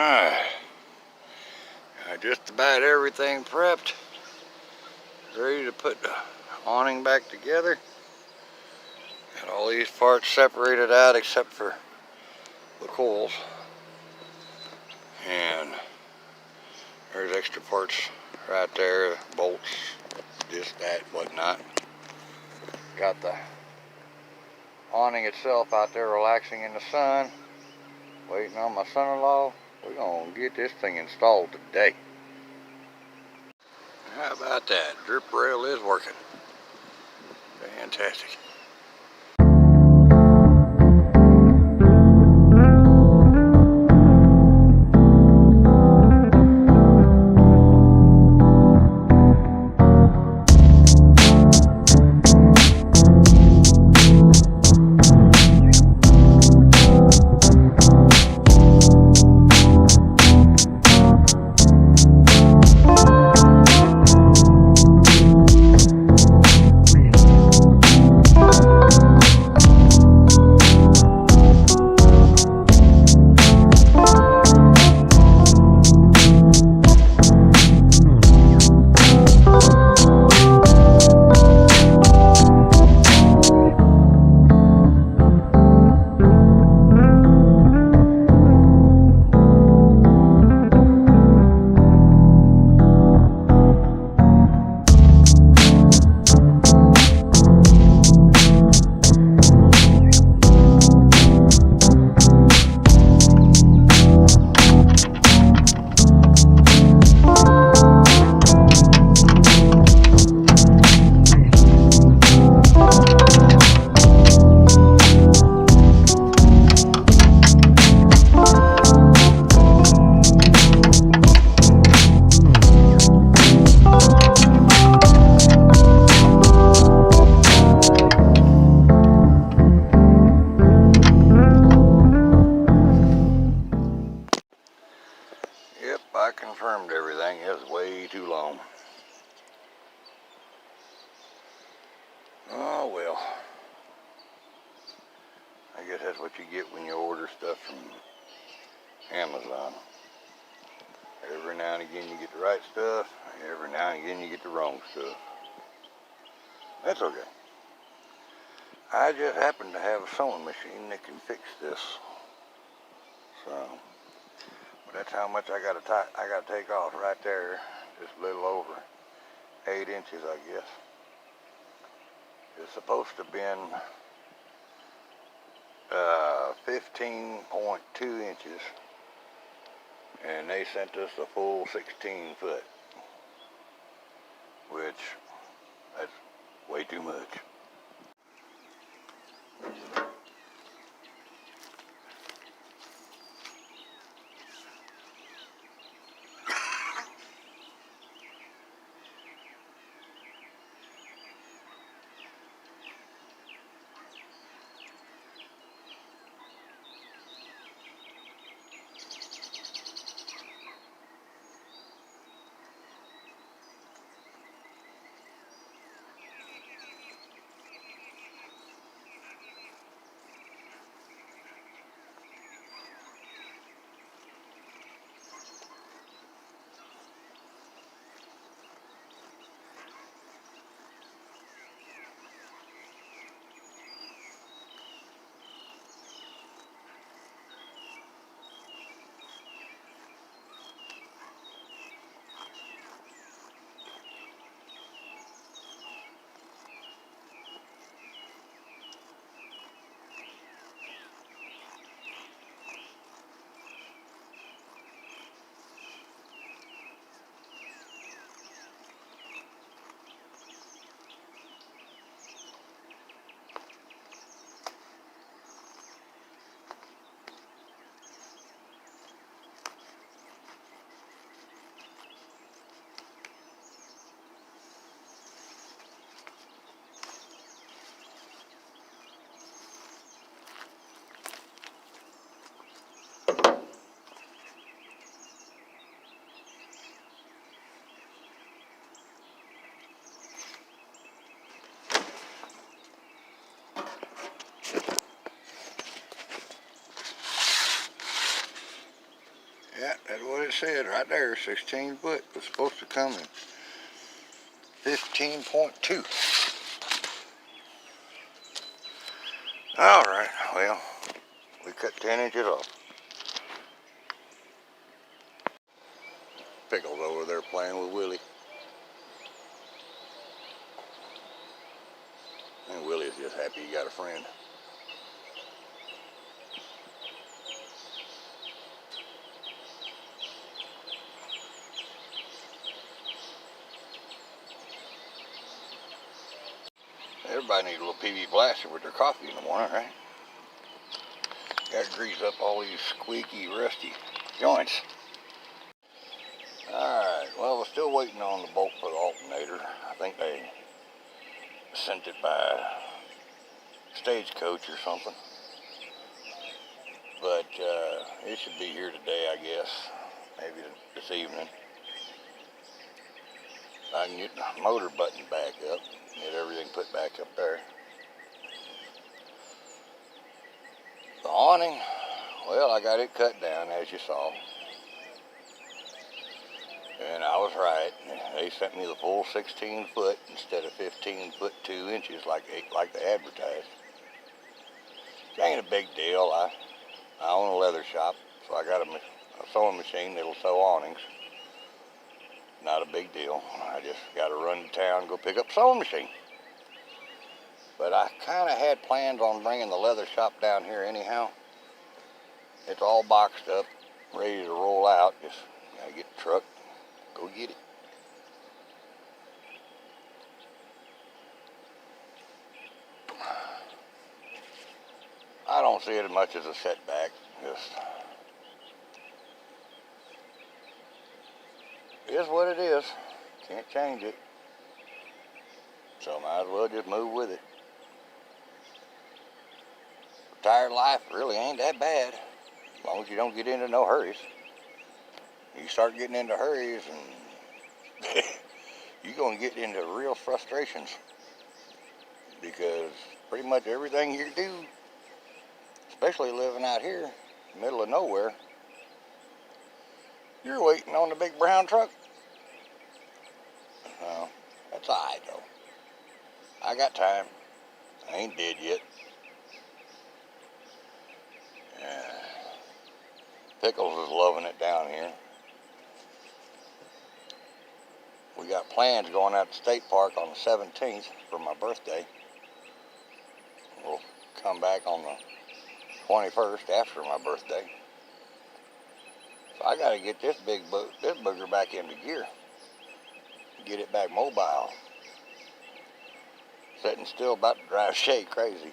Alright, just about everything prepped, ready to put the awning back together. Got all these parts separated out except for the coils, and there's extra parts right there, bolts, this, that, whatnot. Got the awning itself out there relaxing in the sun, waiting on my son-in-law. We're gonna get this thing installed today. How about that? Drip rail is working. Fantastic. Yep, I confirmed everything. It was way too long. Oh well. I guess that's what you get when you order stuff from Amazon. Every now and again you get the right stuff, every now and again you get the wrong stuff. That's okay. I just happen to have a sewing machine that can fix this. So, but that's how much I gotta take off right there. Just a little over 8 inches, I guess. It's supposed to have been 15.2 inches, and they sent us a full 16 foot, which that's way too much. That's what it said right there. 16 foot was supposed to come in 15.2. All right, well, we cut 10 inches off. Pickles over there playing with Willie. And Willie's just happy he got a friend. Everybody needs a little PV blaster with their coffee in the morning, right? Gotta grease up all these squeaky, rusty joints. Alright, well, we're still waiting on the bolt for the alternator. I think they sent it by stagecoach or something. But it should be here today, I guess. Maybe this evening. I can get the motor button back up, get everything put back up there. The awning, well, I got it cut down, as you saw. And I was right. They sent me the full 16 foot instead of 15 foot 2 inches like they advertised. It ain't a big deal. I own a leather shop, so I got a sewing machine that'll sew awnings. Not a big deal. I just got to run to town and go pick up a sewing machine. But I kind of had plans on bringing the leather shop down here anyhow. It's all boxed up, ready to roll out. Just gotta get the truck, go get it. I don't see it as much as a setback. Just is what it is. Can't change it. So might as well just move with it. Retired life really ain't that bad, as long as you don't get into no hurries. You start getting into hurries and you're going to get into real frustrations, because pretty much everything you do, especially living out here in the middle of nowhere, you're waiting on the big brown truck. That's all right though. I got time. I ain't dead yet. Pickles is loving it down here. We got plans going out to State Park on the 17th for my birthday. We'll come back on the 21st after my birthday. So I got to get this booger back into gear. Get it back mobile. Sitting still about to drive Shay crazy.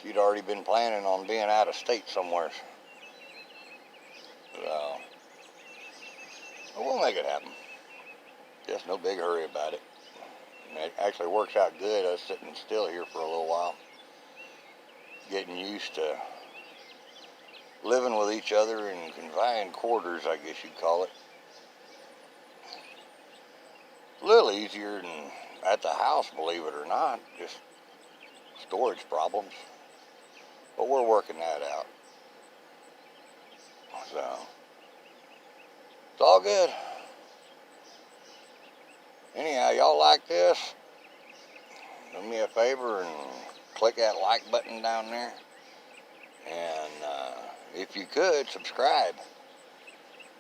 She'd already been planning on being out of state somewhere. So, we'll make it happen. Just no big hurry about it. And it actually works out good, us sitting still here for a little while. Getting used to living with each other in confined quarters, I guess you'd call it. A little easier than at the house, believe it or not. Just storage problems. But we're working that out. So, it's all good. Anyhow, y'all like this? Do me a favor and click that like button down there. And if you could, subscribe.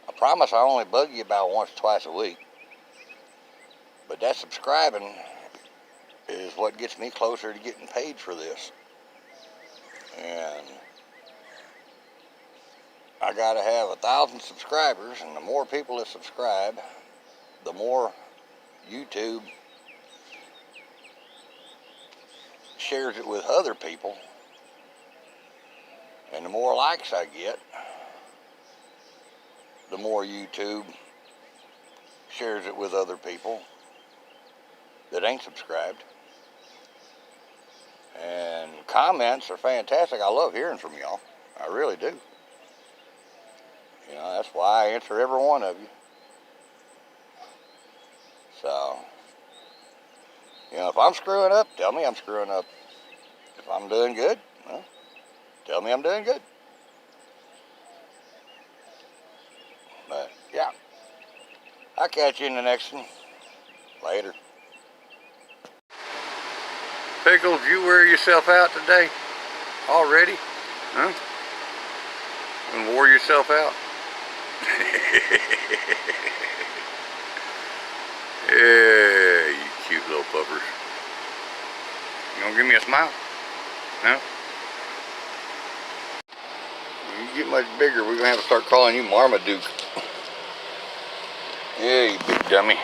I promise I only bug you about once or twice a week. But that subscribing is what gets me closer to getting paid for this. And I gotta have 1,000 subscribers, and the more people that subscribe, the more YouTube shares it with other people, and the more likes I get, the more YouTube shares it with other people that ain't subscribed. And comments are fantastic. I love hearing from y'all. I really do. You know, that's why I answer every one of you. So, you know, if I'm screwing up, tell me I'm screwing up. If I'm doing good, well, tell me I'm doing good. I'll catch you in the next one. Later. Pickles, you wear yourself out today? Already? Huh? And wore yourself out? Yeah, you cute little puppers. You gonna give me a smile? No? When you get much bigger, we're gonna have to start calling you Marmaduke. Yeah, you big dummy.